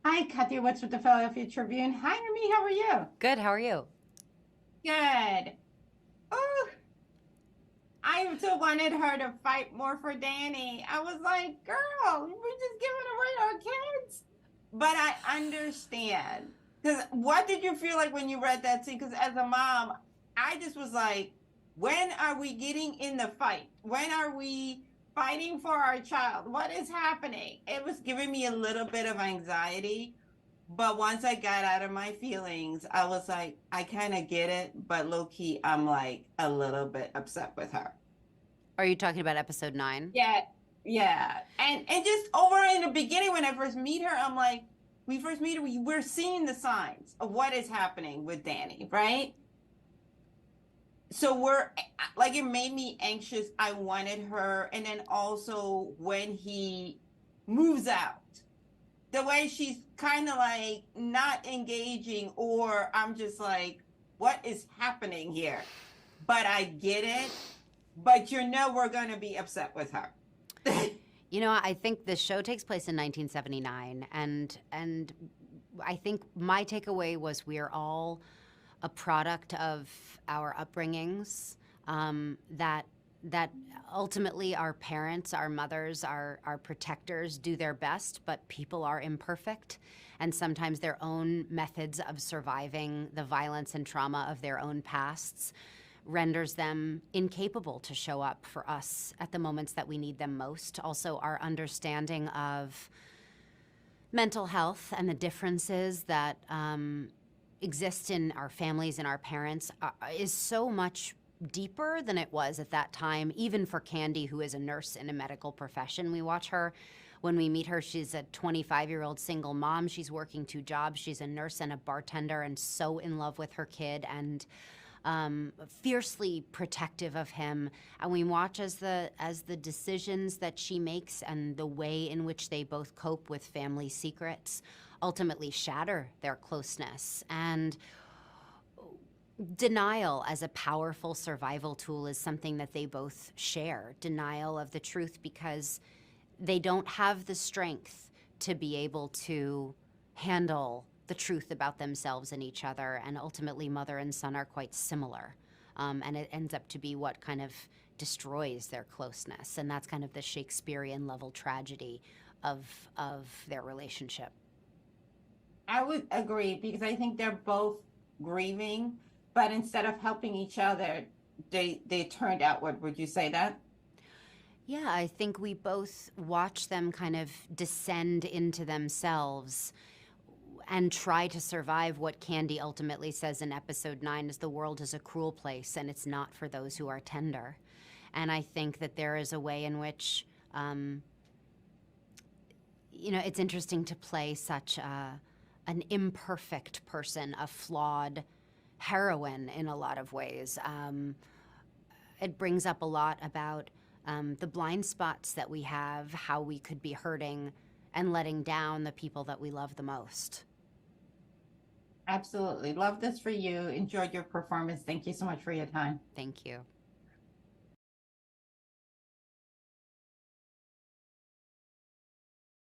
Hi, Kathia Woods with the Philadelphia Tribune. Hi, Emmy. How are you? Good, how are you? Good. Oh, I still wanted her to fight more for Danny. I was like, girl, we're just giving away our kids. But I understand. Because what did you feel like when you read that scene? Because as a mom, I just was like, when are we getting in the fight? When are we fighting for our child? What is happening? It was giving me a little bit of anxiety. But once I got out of my feelings, I was like, I kind of get it, but low key, I'm like a little bit upset with her. Are you talking about episode 9? Yeah, yeah. And just over in the beginning when I first meet her, I'm like, we first meet her, we're seeing the signs of what is happening with Danny, right? So we're like it made me anxious. I wanted her. And then also when he moves out, the way she's kind of like not engaging, or I'm just like, what is happening here? But I get it. But we're going to be upset with her. You know, I think the show takes place in 1979, and I think my takeaway was we are all a product of our upbringings. That ultimately our parents, our mothers, our protectors do their best, but people are imperfect, and sometimes their own methods of surviving the violence and trauma of their own pasts renders them incapable to show up for us at the moments that we need them most. Also, our understanding of mental health and the differences that exist in our families and our parents is so much deeper than it was at that time, even for Candy, who is a nurse in a medical profession. We watch her. When we meet her, she's a 25-year-old single mom. She's working 2 jobs. She's a nurse and a bartender and so in love with her kid and fiercely protective of him. And we watch as the decisions that she makes and the way in which they both cope with family secrets ultimately shatter their closeness. And denial as a powerful survival tool is something that they both share. Denial of the truth because they don't have the strength to be able to handle the truth about themselves and each other, and ultimately mother and son are quite similar. And it ends up to be what kind of destroys their closeness, and that's kind of the Shakespearean level tragedy of their relationship. I would agree because I think they're both grieving, but instead of helping each other, they turned outward. Would you say that? Yeah, I think we both watch them kind of descend into themselves and try to survive what Candy ultimately says in episode 9 is the world is a cruel place and it's not for those who are tender. And I think that there is a way in which, it's interesting to play such an imperfect person, a flawed heroine in a lot of ways. It brings up a lot about the blind spots that we have, how we could be hurting and letting down the people that we love the most. Absolutely. Love this for you. Enjoyed your performance. Thank you so much for your time. Thank you.